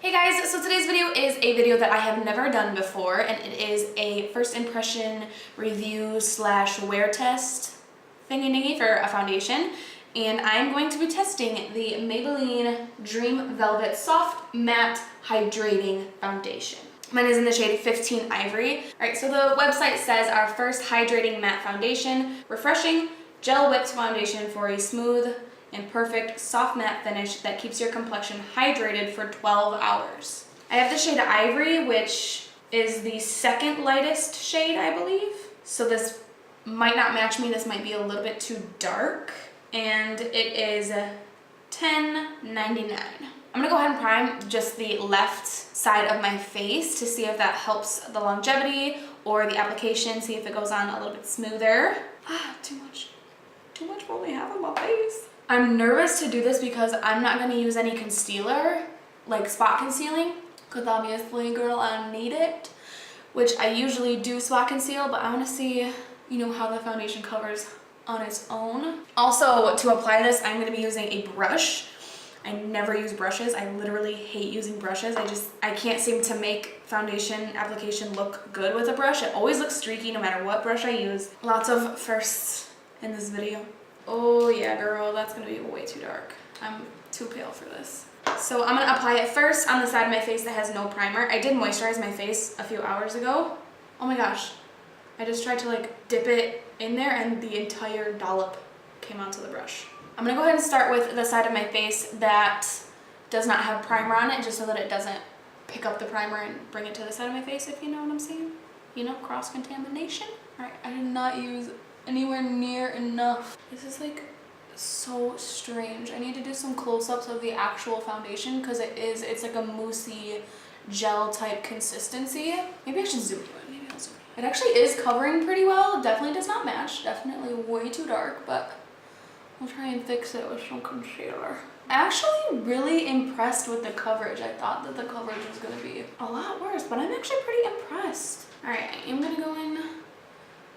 Hey guys, so today's video is a video that I have never done before, and it is a first impression review slash wear test thingy for a foundation. And I'm going to be testing the Maybelline Dream Velvet Soft Matte Hydrating Foundation. Mine is in the shade 15 Ivory. Alright, so the website says our first hydrating matte foundation, refreshing gel whipped foundation for a smooth and perfect soft matte finish that keeps your complexion hydrated for 12 hours. I have the shade Ivory, which is the second lightest shade, I believe. So this might not match me. This might be a little bit too dark. And it is $10.99. I'm gonna go ahead and prime just the left side of my face to see if that helps the longevity or the application, see if it goes on a little bit smoother. Too much what we have on my face. I'm nervous to do this because I'm not gonna use any concealer, like spot concealing, because obviously, girl, I need it, which I usually do spot conceal, but I wanna see, how the foundation covers on its own. Also, to apply this, I'm gonna be using a brush. I never use brushes. I literally hate using brushes. I can't seem to make foundation application look good with a brush. It always looks streaky no matter what brush I use. Lots of firsts in this video. Oh yeah, girl, that's gonna be way too dark. I'm too pale for this. So I'm gonna apply it first on the side of my face that has no primer. I did moisturize my face a few hours ago. Oh my gosh. I just tried to dip it in there and the entire dollop came onto the brush. I'm gonna go ahead and start with the side of my face that does not have primer on it, just so that it doesn't pick up the primer and bring it to the side of my face, if you know what I'm saying. Cross-contamination. All right, I did not use anywhere near enough. This is so strange. I need to do some close-ups of the actual foundation because it's like a moussey gel type consistency. Maybe I should zoom you in. Maybe I'll zoom in. It actually is covering pretty well. Definitely does not match. Definitely way too dark, but I'll try and fix it with some concealer. I'm actually really impressed with the coverage. I thought that the coverage was gonna be a lot worse, but I'm actually pretty impressed. All right, I am gonna go in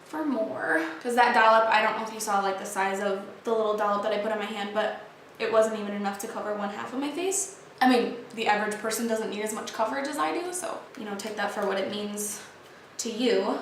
for more, because that dollop, I don't know if you saw the size of the little dollop that I put on my hand, but it wasn't even enough to cover one half of my face. I mean, the average person doesn't need as much coverage as I do, so, take that for what it means to you.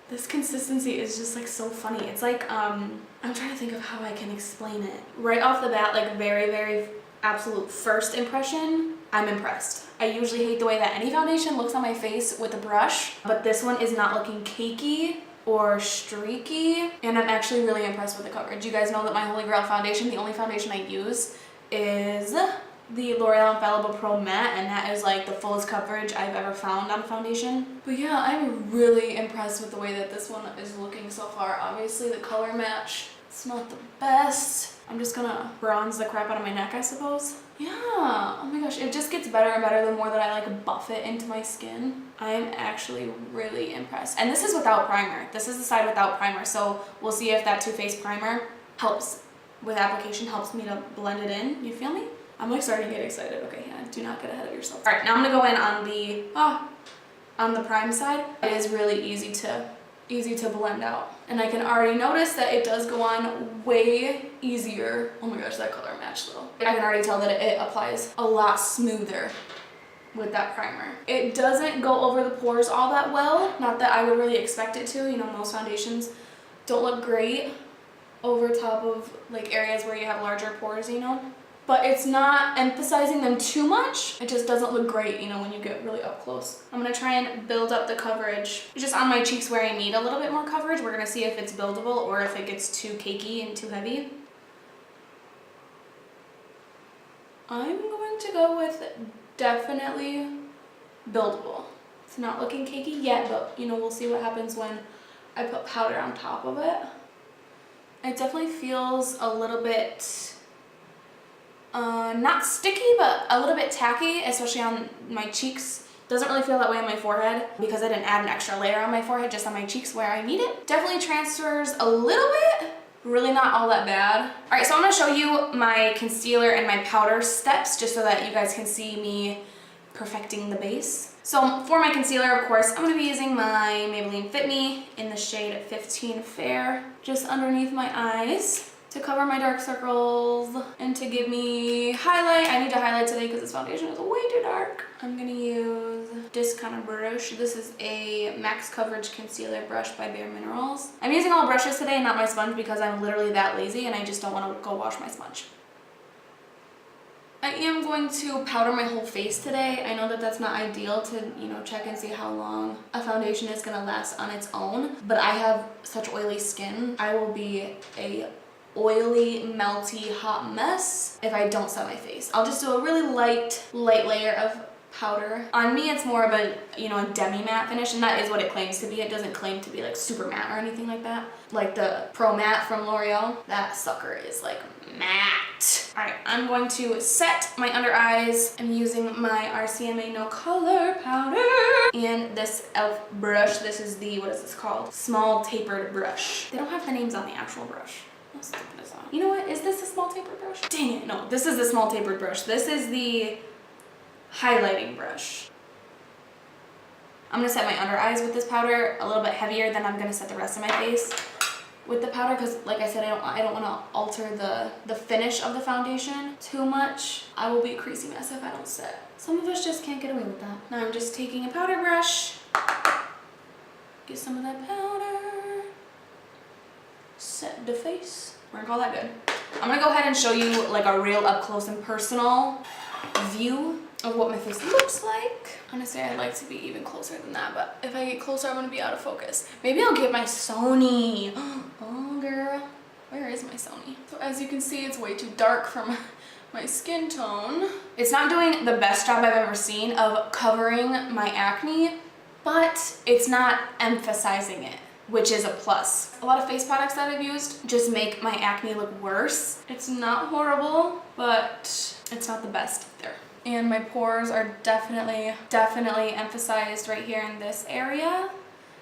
This consistency is just so funny. It's I'm trying to think of how I can explain it. Right off the bat, very, very absolute first impression, I'm impressed. I usually hate the way that any foundation looks on my face with a brush, but this one is not looking cakey or streaky, and I'm actually really impressed with the coverage. You guys know that my holy grail foundation, the only foundation I use, is the L'Oreal Infallible Pro Matte, and that is the fullest coverage I've ever found on a foundation. But yeah, I'm really impressed with the way that this one is looking so far. Obviously the color match, it's not the best. I'm just gonna bronze the crap out of my neck, I suppose. Yeah, oh my gosh, it just gets better and better the more that I buff it into my skin. I'm actually really impressed. And this is without primer. This is the side without primer, so we'll see if that Too Faced primer helps with application, helps me to blend it in. You feel me? I'm starting to get excited. Okay, yeah, do not get ahead of yourself. All right, now I'm gonna go in on the prime side. It is really easy to blend out. And I can already notice that it does go on way easier. Oh my gosh, that color match though. I can already tell that it applies a lot smoother with that primer. It doesn't go over the pores all that well. Not that I would really expect it to. Most foundations don't look great over top of areas where you have larger pores, But it's not emphasizing them too much. It just doesn't look great, when you get really up close. I'm gonna try and build up the coverage. Just on my cheeks where I need a little bit more coverage. We're gonna see if it's buildable or if it gets too cakey and too heavy. I'm going to go with definitely buildable. It's not looking cakey yet, but we'll see what happens when I put powder on top of it. It definitely feels a little bit not sticky, but a little bit tacky, especially on my cheeks. Doesn't really feel that way on my forehead because I didn't add an extra layer on my forehead, just on my cheeks where I need it. Definitely transfers a little bit, really not all that bad. All right, so I'm gonna show you my concealer and my powder steps just so that you guys can see me perfecting the base. So for my concealer, of course, I'm gonna be using my Maybelline Fit Me in the shade 15 Fair, just underneath my eyes. to cover my dark circles and to give me highlight. I need to highlight today because this foundation is way too dark. I'm gonna use this kind of brush. This is a Max Coverage Concealer brush by Bare Minerals. I'm using all brushes today and not my sponge because I'm literally that lazy and I just don't want to go wash my sponge. I am going to powder my whole face today. I know that that's not ideal to, you know, check and see how long a foundation is gonna last on its own, but I have such oily skin. I will be a oily, melty, hot mess if I don't set my face. I'll just do a really light layer of powder. On me, it's more of a, you know, a demi-matte finish, and that is what it claims to be. It doesn't claim to be like super matte or anything like that. Like the Pro Matte from L'Oreal, that sucker is like matte. All right, I'm going to set my under eyes. I'm using my RCMA No Color powder and this Elle brush. This is the, what is this called? Small tapered brush. They don't have the names on the actual brush. How stupid is that? You know what? Is this a small tapered brush? Dang it, no, this is the small tapered brush. This is the highlighting brush. I'm gonna set my under eyes with this powder a little bit heavier than I'm gonna set the rest of my face with the powder because, like I said, I don't want to alter the finish of the foundation too much. I will be a creasy mess if I don't set. Some of us just can't get away with that. Now I'm just taking a powder brush, get some of that powder, set the face. We're gonna call that good. I'm gonna go ahead and show you like a real up close and personal view of what my face looks like. Honestly, I'd like to be even closer than that, but if I get closer, I'm gonna be out of focus. Maybe I'll get my Sony. Oh, girl, where is my Sony? So as you can see, it's way too dark for my skin tone. It's not doing the best job I've ever seen of covering my acne, but it's not emphasizing it, which is a plus. A lot of face products that I've used just make my acne look worse. It's not horrible, but it's not the best either. And my pores are definitely emphasized right here in this area.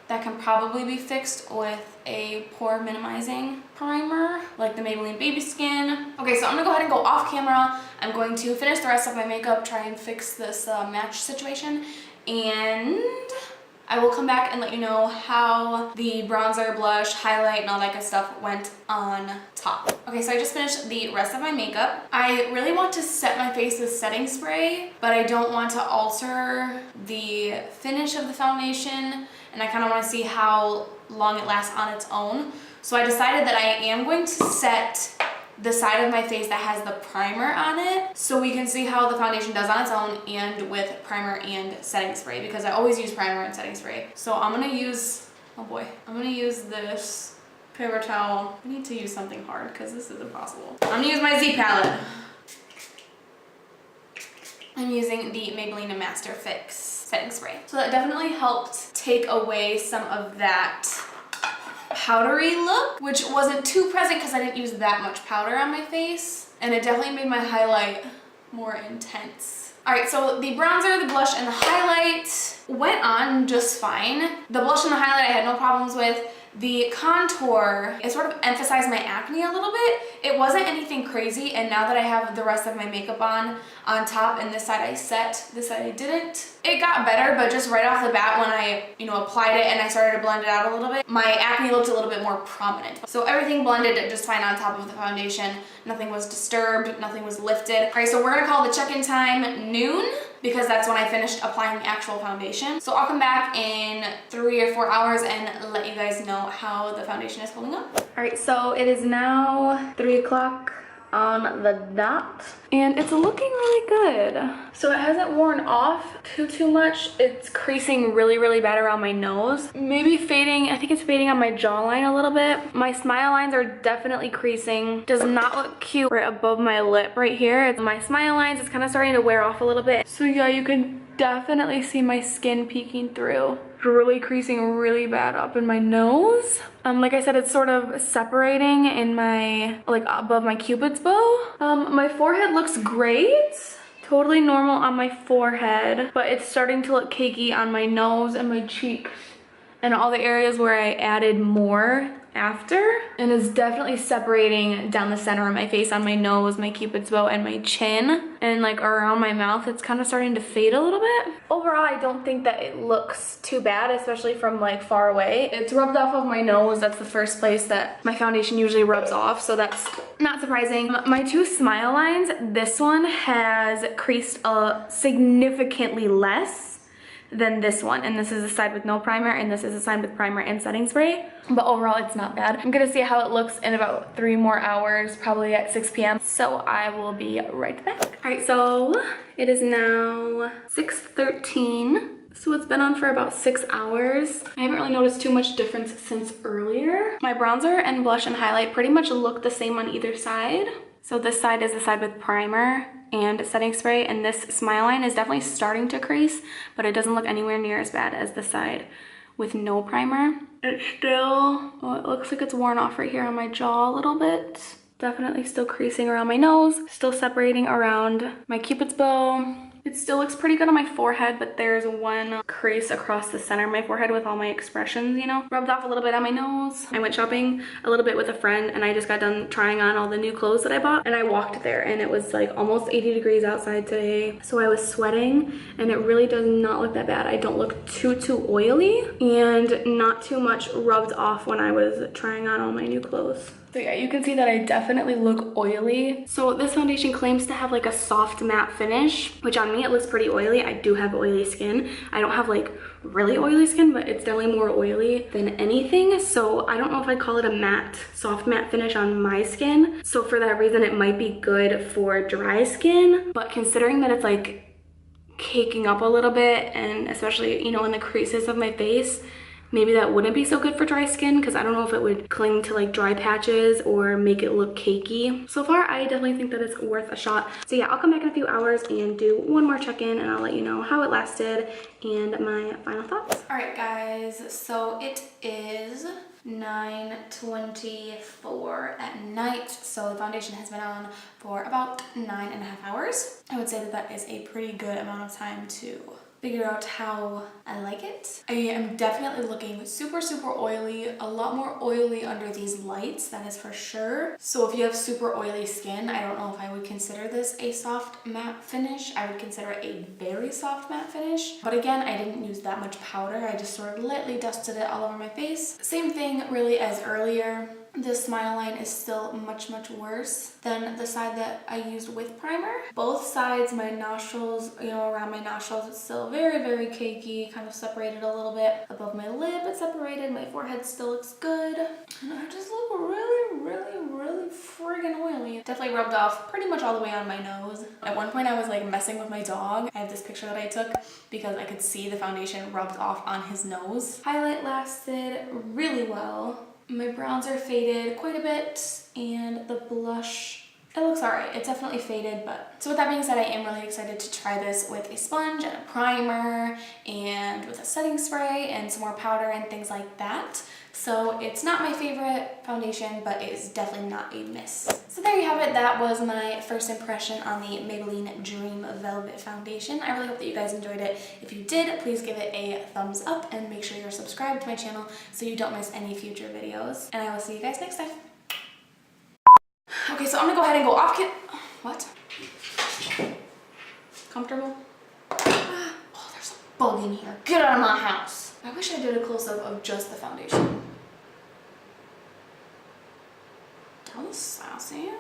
That can probably be fixed with a pore minimizing primer, like the Maybelline Baby Skin. Okay, so I'm gonna go ahead and go off camera. I'm going to finish the rest of my makeup, try and fix this match situation, and I will come back and let you know how the bronzer, blush, highlight, and all that good stuff went on top. Okay, so I just finished the rest of my makeup. I really want to set my face with setting spray, but I don't want to alter the finish of the foundation, and I kind of want to see how long it lasts on its own. So I decided that I am going to set the side of my face that has the primer on it so we can see how the foundation does on its own and with primer and setting spray, because I always use primer and setting spray. So I'm gonna use, oh boy, I'm gonna use this paper towel. I need to use something hard because this is impossible. I'm gonna use my Z palette. I'm using the Maybelline Master Fix setting spray. So that definitely helped take away some of that powdery look, which wasn't too present because I didn't use that much powder on my face, and it definitely made my highlight more intense. All right, so the bronzer, the blush, and the highlight went on just fine. The blush and the highlight I had no problems with. The contour, it sort of emphasized my acne a little bit. It wasn't anything crazy, and now that I have the rest of my makeup on top, and this side I set, this side I didn't, it got better, but just right off the bat when I, you know, applied it and I started to blend it out a little bit, my acne looked a little bit more prominent. So everything blended just fine on top of the foundation. Nothing was disturbed, nothing was lifted. All right, so we're gonna call the check-in time noon, because that's when I finished applying the actual foundation. So I'll come back in 3 or 4 hours and let you guys know how the foundation is holding up. All right, so it is now 3 o'clock on the dot, and it's looking really good. So it hasn't worn off too much. It's creasing really bad around my nose. Maybe fading, I think it's fading on my jawline a little bit. My smile lines are definitely creasing. Does not look cute right above my lip right here. It's my smile lines, it's kind of starting to wear off a little bit. So yeah, you can definitely see my skin peeking through. Really creasing really bad up in my nose. Like I said, it's sort of separating in my, like above my cupid's bow. My forehead looks great. Totally normal on my forehead, but it's starting to look cakey on my nose and my cheeks and all the areas where I added more after, and it's definitely separating down the center of my face, on my nose, my cupid's bow, and my chin, and like around my mouth. It's kind of starting to fade a little bit. Overall, I don't think that it looks too bad, especially from like far away. It's rubbed off of my nose. That's the first place that my foundation usually rubs off, so that's not surprising. My two smile lines, this one has creased significantly less than this one, and this is the side with no primer, and this is the side with primer and setting spray, but overall it's not bad. I'm gonna see how it looks in about 3 more hours, probably at 6 p.m. so I will be right back. All right, so it is now 6:13. So it's been on for about 6 hours. I haven't really noticed too much difference since earlier. My bronzer and blush and highlight pretty much look the same on either side. So this side is the side with primer and setting spray, and this smile line is definitely starting to crease, but it doesn't look anywhere near as bad as the side with no primer. It's still, well, it looks like it's worn off right here on my jaw a little bit. Definitely still creasing around my nose, still separating around my cupid's bow. It still looks pretty good on my forehead, but there's one crease across the center of my forehead with all my expressions, you know. Rubbed off a little bit on my nose. I went shopping a little bit with a friend, and I just got done trying on all the new clothes that I bought, and I walked there, and it was like almost 80 degrees outside today. So I was sweating, and it really does not look that bad. I don't look too oily, and not too much rubbed off when I was trying on all my new clothes. So yeah, you can see that I definitely look oily. So this foundation claims to have like a soft matte finish, which on me it looks pretty oily. I do have oily skin. I don't have like really oily skin, but it's definitely more oily than anything. So I don't know if I'd call it a matte, soft matte finish on my skin. So for that reason, it might be good for dry skin. But considering that it's like caking up a little bit, and especially, you know, in the creases of my face, maybe that wouldn't be so good for dry skin, because I don't know if it would cling to like dry patches or make it look cakey. So far, I definitely think that it's worth a shot. So yeah, I'll come back in a few hours and do one more check-in, and I'll let you know how it lasted and my final thoughts. All right, guys, so it is 9:24 at night. So the foundation has been on for about 9.5 hours. I would say that that is a pretty good amount of time to figure out how I like it. I am definitely looking super oily, a lot more oily under these lights, that is for sure. So if you have super oily skin, I don't know if I would consider this a soft matte finish. I would consider it a very soft matte finish. But again, I didn't use that much powder. I just sort of lightly dusted it all over my face. Same thing really as earlier. This smile line is still much worse than the side that I used with primer. Both sides, my nostrils, you know, around my nostrils, it's still very cakey, kind of separated a little bit. Above my lip, it's separated. My forehead still looks good. And I just look really friggin' oily. Definitely rubbed off pretty much all the way on my nose. At one point, I was like messing with my dog. I have this picture that I took because I could see the foundation rubbed off on his nose. Highlight lasted really well. My bronzer faded quite a bit, and the blush, it looks alright. It's definitely faded, but... So with that being said, I am really excited to try this with a sponge and a primer and with a setting spray and some more powder and things like that. So it's not my favorite foundation, but it is definitely not a miss. So there you have it. That was my first impression on the Maybelline Dream Velvet Foundation. I really hope that you guys enjoyed it. If you did, please give it a thumbs up and make sure you're subscribed to my channel so you don't miss any future videos. And I will see you guys next time. Okay, so I'm gonna go ahead and go off what? Comfortable? Oh, there's a bug in here. Get out of my house. I wish I did a close-up of just the foundation. That was sassy.